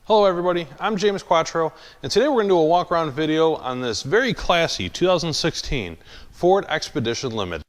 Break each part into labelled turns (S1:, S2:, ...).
S1: Hello everybody, I'm James Quattro, and today we're going to do a walk around video on this very classy 2016 Ford Expedition Limited.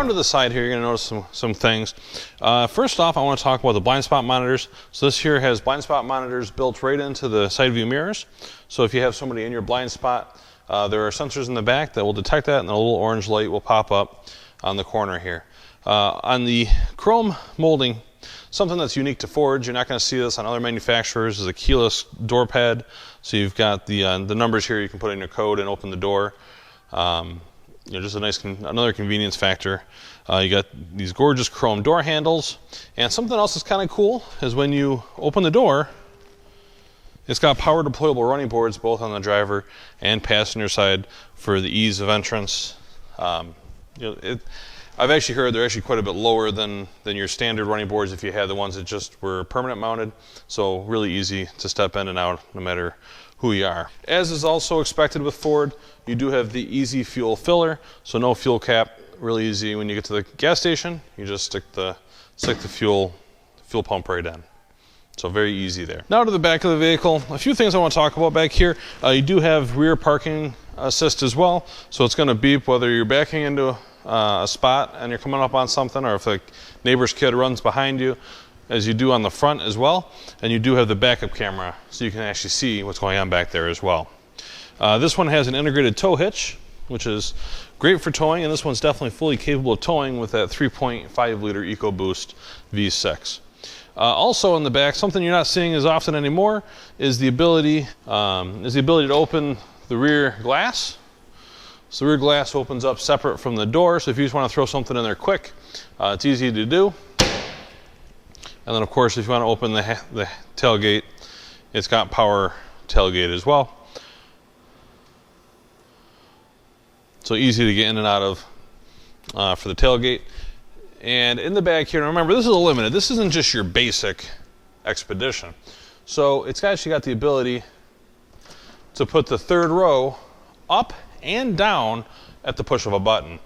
S1: To the side here, you're going to notice some things. First off, I want to talk about the blind spot monitors. So this here has blind spot monitors built right into the side view mirrors. So if you have somebody in your blind spot, there are sensors in the back that will detect that, and a little orange light will pop up on the corner here. On the chrome molding, something that's unique to Ford, you're not going to see this on other manufacturers, is a keyless door pad. So you've got the numbers here, you can put in your code and open the door. Just a nice, another convenience factor. You got these gorgeous chrome door handles, and something else that's kind of cool is when you open the door, it's got power deployable running boards both on the driver and passenger side for the ease of entrance. I've actually heard they're actually quite a bit lower than your standard running boards if you had the ones that just were permanent mounted, so really easy to step in and out no matter who you are. As is also expected with Ford, you do have the easy fuel filler, so no fuel cap. Really easy. When you get to the gas station, you just stick the fuel pump right in. So very easy there. Now to the back of the vehicle. A few things I want to talk about back here. You do have rear parking assist as well, so it's going to beep whether you're backing into a spot and you're coming up on something, or if a neighbor's kid runs behind you, as you do on the front as well. And you do have the backup camera, so you can actually see what's going on back there as well. This one has an integrated tow hitch, which is great for towing, and this one's definitely fully capable of towing with that 3.5 liter EcoBoost V6. Also in the back, something you're not seeing as often anymore is the ability to open the rear glass. So the rear glass opens up separate from the door, so if you just want to throw something in there quick, it's easy to do. And then of course, if you want to open the tailgate, it's got power tailgate as well. So easy to get in and out of for the tailgate. And in the back here, remember, this is a limited. This isn't just your basic Expedition. So it's actually got the ability to put the third row up and down at the push of a button.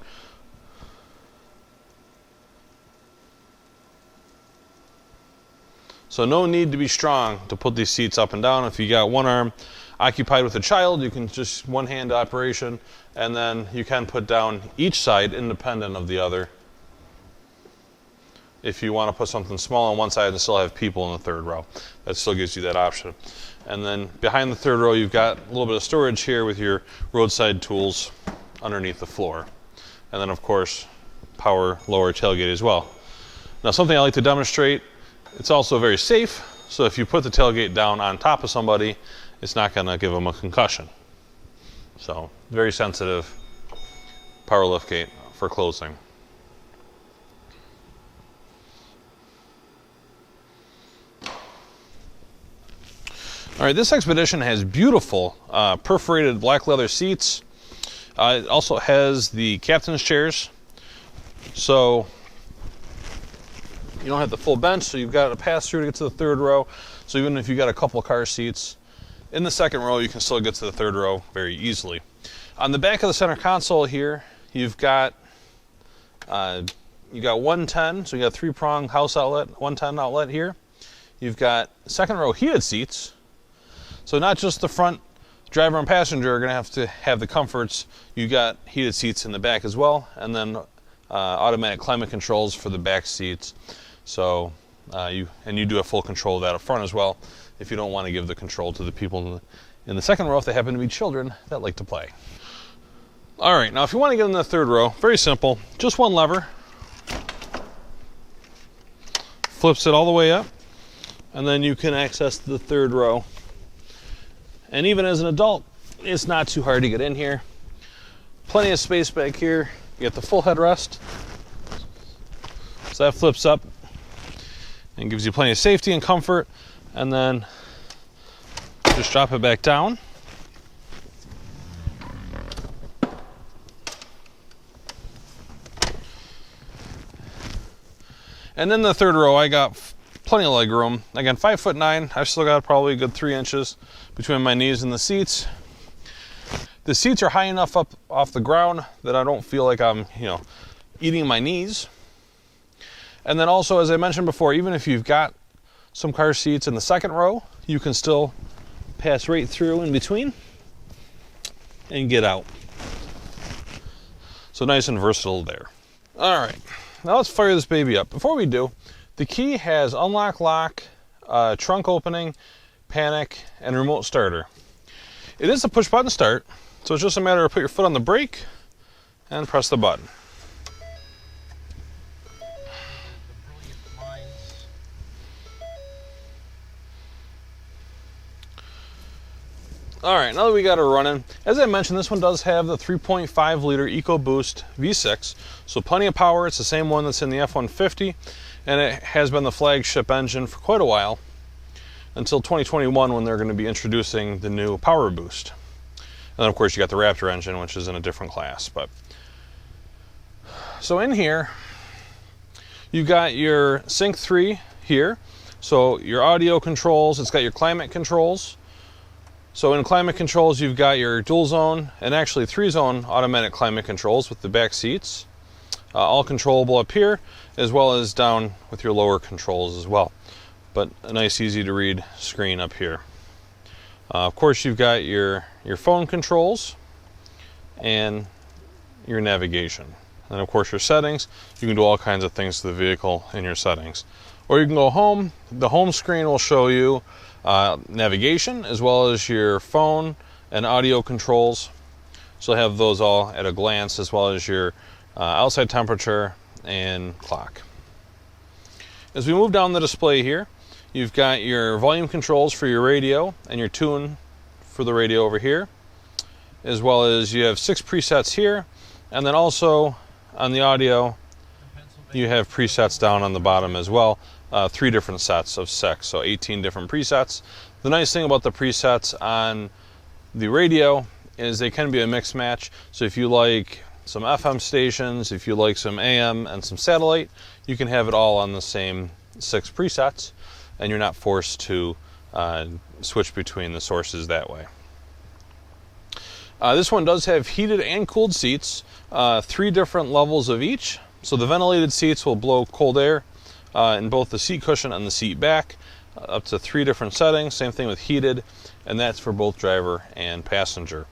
S1: So no need to be strong to put these seats up and down. If you got one arm occupied with a child, you can just one-hand operation, and then you can put down each side independent of the other if you want to put something small on one side and still have people in the third row. That still gives you that option. And then behind the third row, you've got a little bit of storage here with your roadside tools underneath the floor. And then of course, power lower tailgate as well. Now something I like to demonstrate, it's also very safe, so if you put the tailgate down on top of somebody, it's not going to give them a concussion. So very sensitive power liftgate for closing. All right, this Expedition has beautiful perforated black leather seats. It also has the captain's chairs, so you don't have the full bench, so you've got to pass through to get to the third row. So even if you got a couple car seats in the second row, you can still get to the third row very easily. On the back of the center console here, you've got 110, so you got 3-prong house outlet, 110 outlet here. You've got second row heated seats, so not just the front driver and passenger are going to have the comforts. You got heated seats in the back as well, and then automatic climate controls for the back seats. So you do have full control of that up front as well, if you don't want to give the control to the people in the second row if they happen to be children that like to play. All right, now if you want to get in the third row, very simple. Just one lever. Flips it all the way up, and then you can access the third row. And even as an adult, it's not too hard to get in here. Plenty of space back here. You get the full headrest. So that flips up and gives you plenty of safety and comfort. And then just drop it back down. And then the third row, I got plenty of leg room. Again, 5'9". I've still got probably a good 3 inches between my knees and the seats. The seats are high enough up off the ground that I don't feel like I'm, eating my knees. And then also, as I mentioned before, even if you've got some car seats in the second row, you can still pass right through in between and get out. So nice and versatile there. All right. Now let's fire this baby up. Before we do, the key has unlock, lock, trunk opening, panic, and remote starter. It is a push button start, so it's just a matter of put your foot on the brake and press the button. All right, now that we got it running, as I mentioned, this one does have the 3.5 liter EcoBoost V6, so plenty of power. It's the same one that's in the F-150, and it has been the flagship engine for quite a while, until 2021 when they're going to be introducing the new Power Boost. And then of course you got the Raptor engine, which is in a different class. So in here, you've got your Sync 3 here, so your audio controls, it's got your climate controls. So in climate controls, you've got your dual zone and actually 3-zone automatic climate controls with the back seats, all controllable up here, as well as down with your lower controls as well. But a nice, easy to read screen up here. Of course, you've got your phone controls and your navigation. And of course, your settings. You can do all kinds of things to the vehicle in your settings. Or you can go home. The home screen will show you navigation as well as your phone and audio controls. So you'll have those all at a glance, as well as your outside temperature and clock. As we move down the display here, you've got your volume controls for your radio and your tune for the radio over here, as well as you have 6 presets here, and then also on the audio you have presets down on the bottom as well. 3 different sets of 6, so 18 different presets. The nice thing about the presets on the radio is they can be a mix match. So if you like some FM stations, if you like some AM and some satellite, you can have it all on the same 6 presets, and you're not forced to switch between the sources that way. This one does have heated and cooled seats, 3 different levels of each. So the ventilated seats will blow cold air in both the seat cushion and the seat back, up to 3 different settings. Same thing with heated, and that's for both driver and passenger.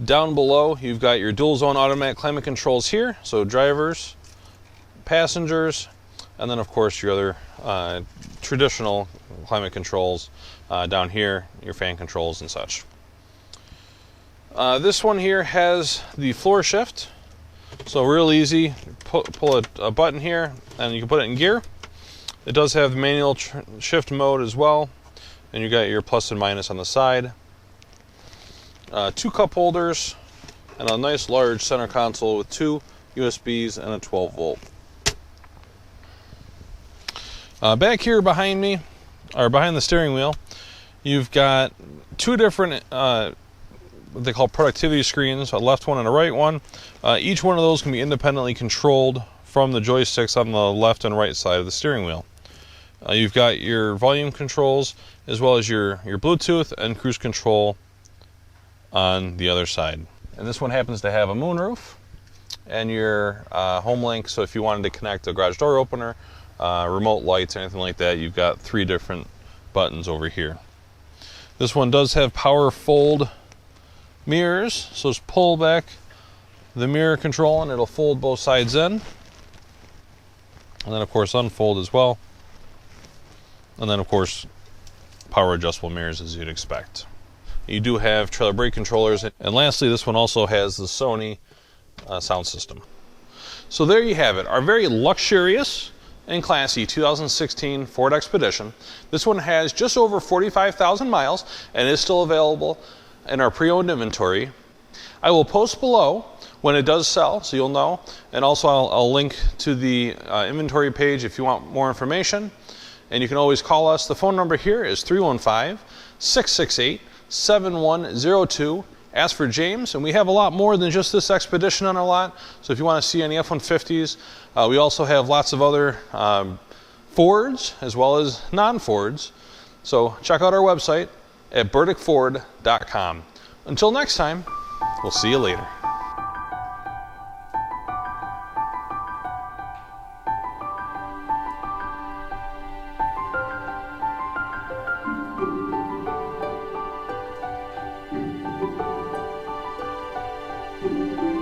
S1: Down below, you've got your dual zone automatic climate controls here, so drivers, passengers, and then of course your other traditional climate controls down here, your fan controls and such. This one here has the floor shift, so real easy. Pull a button here and you can put it in gear. It does have manual shift mode as well, and you got your plus and minus on the side. 2 cup holders and a nice large center console with 2 USBs and a 12 volt. Back here behind me, or behind the steering wheel, you've got 2 different what they call productivity screens, a left one and a right one. Each one of those can be independently controlled from the joysticks on the left and right side of the steering wheel. You've got your volume controls as well as your Bluetooth and cruise control on the other side. And this one happens to have a moonroof and your home link, so if you wanted to connect a garage door opener, remote lights, anything like that, you've got 3 different buttons over here. This one does have power fold mirrors, so just pull back the mirror control and it'll fold both sides in, and then of course unfold as well, and then of course power adjustable mirrors as you'd expect. You do have trailer brake controllers. And lastly, this one also has the Sony sound system. So there you have it, our very luxurious and classy 2016 Ford Expedition. This one has just over 45,000 miles and is still available in our pre-owned inventory. I will post below when it does sell, so you'll know. And also I'll link to the inventory page if you want more information. And you can always call us. The phone number here is 315-668-7102. Ask for James, and we have a lot more than just this Expedition on our lot. So if you want to see any F-150s, we also have lots of other Fords as well as non-Fords. So check out our website at burdickford.com. Until next time, we'll see you later.